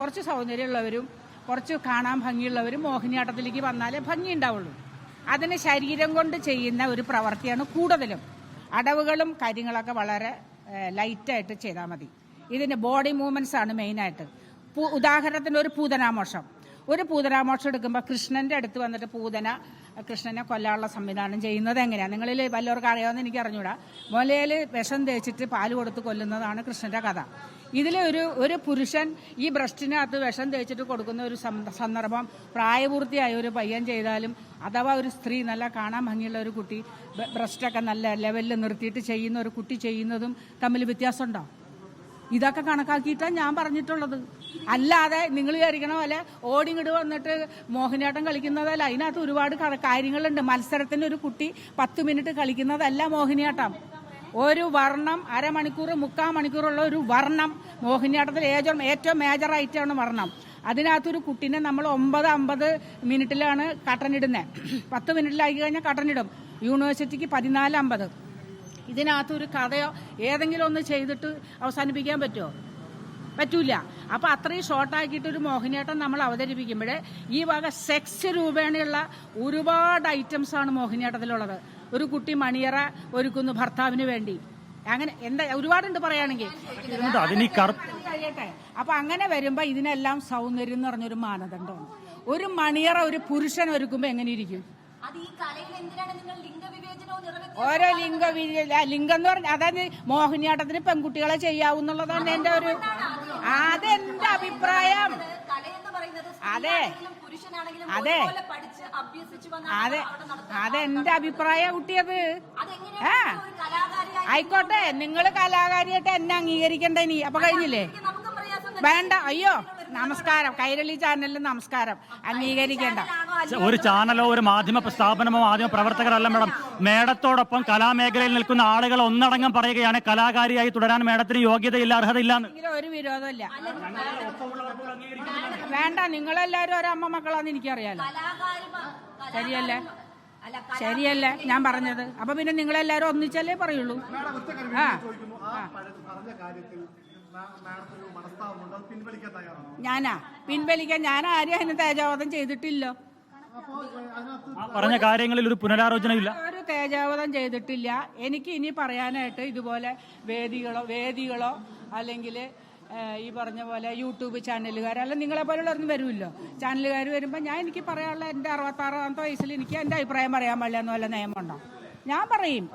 കുറച്ച് സൗന്ദര്യമുള്ളവരും കുറച്ച് കാണാൻ ഭംഗിയുള്ളവരും മോഹിനിയാട്ടത്തിലേക്ക് വന്നാലേ ഭംഗി ഉണ്ടാവുള്ളൂ. അതിന് ശരീരം കൊണ്ട് ചെയ്യുന്ന ഒരു പ്രവൃത്തിയാണ് കൂടുതലും. അടവുകളും കാര്യങ്ങളൊക്കെ വളരെ ലൈറ്റായിട്ട് ചെയ്താൽ മതി. ഇതിന് ബോഡി മൂവ്മെന്റ്സ് ആണ് മെയിനായിട്ട്. ഉദാഹരണത്തിന് ഒരു പൂതനാമോക്ഷം എടുക്കുമ്പോൾ കൃഷ്ണന്റെ അടുത്ത് വന്നിട്ട് കൃഷ്ണനെ കൊല്ലാനുള്ള സംവിധാനം ചെയ്യുന്നത് എങ്ങനെയാണ് നിങ്ങളിൽ വല്ലവർക്കും അറിയാമെന്ന് എനിക്ക് അറിഞ്ഞൂടാ. മുലയിൽ വിഷം തേച്ചിട്ട് പാല് കൊടുത്ത് കൊല്ലുന്നതാണ് കൃഷ്ണന്റെ കഥ. ഇതിൽ ഒരു പുരുഷൻ ഈ ബ്രസ്റ്റിനകത്ത് വിഷം തേച്ചിട്ട് കൊടുക്കുന്ന ഒരു സന്ദർഭം പ്രായപൂർത്തിയായ ഒരു പയ്യൻ ചെയ്താലും അഥവാ ഒരു സ്ത്രീ നല്ല കാണാൻ ഭംഗിയുള്ള ഒരു കുട്ടി ബ്രസ്റ്റൊക്കെ നല്ല ലെവലിൽ നിർത്തിയിട്ട് ചെയ്യുന്ന ഒരു കുട്ടി ചെയ്യുന്നതും തമ്മിൽ വ്യത്യാസമുണ്ടോ? ഇതൊക്കെ കണക്കാക്കിയിട്ടാണ് ഞാൻ പറഞ്ഞിട്ടുള്ളത്. അല്ലാതെ നിങ്ങൾ വിചാരിക്കണ പോലെ ഓടിങ്ങിട് വന്നിട്ട് മോഹിനിയാട്ടം കളിക്കുന്നതല്ല. അതിനകത്ത് ഒരുപാട് കാര്യങ്ങളുണ്ട്. മത്സരത്തിന് ഒരു കുട്ടി 10 മിനിറ്റ് കളിക്കുന്നതല്ല മോഹിനിയാട്ടം. ഒരു വർണ്ണം അരമണിക്കൂർ 3/4 മണിക്കൂറുള്ള ഒരു വർണ്ണം മോഹിനിയാട്ടത്തിൽ ഏറ്റവും മേജറായിട്ടാണ് വർണ്ണം. അതിനകത്തൊരു കുട്ടീനെ നമ്മൾ 9:50 മിനിറ്റിലാണ് കട്ടനിടുന്നത്. 10 മിനിറ്റിലാക്കി കഴിഞ്ഞാൽ കട്ടനിടും. യൂണിവേഴ്സിറ്റിക്ക് 14:50. ഇതിനകത്തൊരു കഥയോ ഏതെങ്കിലും ഒന്ന് ചെയ്തിട്ട് അവസാനിപ്പിക്കാൻ പറ്റുമോ? പറ്റൂല. അപ്പൊ അത്രയും ഷോർട്ടാക്കിയിട്ട് ഒരു മോഹിനിയാട്ടം നമ്മൾ അവതരിപ്പിക്കുമ്പോഴേ ഈ വക സെക്സ് രൂപേണയുള്ള ഒരുപാട് ഐറ്റംസ് ആണ് മോഹിനിയാട്ടത്തിലുള്ളത്. ഒരു കുട്ടി മണിയറ ഒരുക്കുന്നു ഭർത്താവിന് വേണ്ടി, അങ്ങനെ എന്താ ഒരുപാടുണ്ട് പറയുകയാണെങ്കിൽ. അപ്പൊ അങ്ങനെ വരുമ്പോ ഇതിനെല്ലാം സൗന്ദര്യം എന്ന് പറഞ്ഞൊരു മാനദണ്ഡമാണ്. ഒരു മണിയറ ഒരു പുരുഷൻ ഒരുക്കുമ്പോ എങ്ങനെ ഇരിക്കും? ഓരോ ലിംഗം എന്ന് പറഞ്ഞാൽ അതായത് മോഹിനിയാട്ടത്തിന് പെൺകുട്ടികളെ ചെയ്യാവുന്നുള്ളതാണ് എന്റെ അതെന്റെ അഭിപ്രായം. അതെന്റെ അഭിപ്രായം കുട്ടിയത്. ആയിക്കോട്ടെ, നിങ്ങൾ കലാകാരിയായിട്ട് എന്നെ അംഗീകരിക്കണ്ട ഇനി. അപ്പൊ കഴിഞ്ഞില്ലേ? വേണ്ട. അയ്യോ, നമസ്കാരം. കൈരളി ചാനലിൽ നമസ്കാരം. അംഗീകരിക്കേണ്ട. ഒരു ചാനലോ ഒരു മാധ്യമ സ്ഥാപനമോ മാധ്യമ പ്രവർത്തകരല്ല മേഡം. മേഡത്തോടൊപ്പം കലാമേഖലയിൽ നിൽക്കുന്ന ആളുകൾ ഒന്നടങ്കം പറയുകയാണ് കലാകാരിയായി തുടരാൻ മേഡത്തിന് യോഗ്യതയില്ല, അർഹതയില്ല. ഒരു വിരോധമില്ല. വേണ്ട, നിങ്ങളെല്ലാരും ഒരമ്മ മക്കളാന്ന് എനിക്കറിയാലോ. ശരിയല്ലേ ഞാൻ പറഞ്ഞത്? അപ്പൊ പിന്നെ നിങ്ങളെല്ലാരും ഒന്നിച്ചല്ലേ പറയുള്ളൂ. പിൻവലിക്കാൻ ഞാൻ ആരും അതിന് തേജാവധം ചെയ്തിട്ടില്ലോ. പറഞ്ഞ കാര്യങ്ങളിൽ ഒരു പുനരാലോചനയില്ല, ഒരു തേജാവധം ചെയ്തിട്ടില്ല. എനിക്ക് ഇനി പറയാനായിട്ട് ഇതുപോലെ വേദികളോ അല്ലെങ്കിൽ ഈ പറഞ്ഞ പോലെ യൂട്യൂബ് ചാനലുകാർ അല്ല നിങ്ങളെ പോലുള്ളവരൊന്നും വരുമല്ലോ. ചാനലുകാർ വരുമ്പോൾ എനിക്ക് പറയാനുള്ള എൻ്റെ 66-ാമത്തെ വയസ്സിൽ എനിക്ക് എൻ്റെ അഭിപ്രായം പറയാൻ പാടില്ല എന്ന് വല്ല നിയമമുണ്ടോ? ഞാൻ പറയും.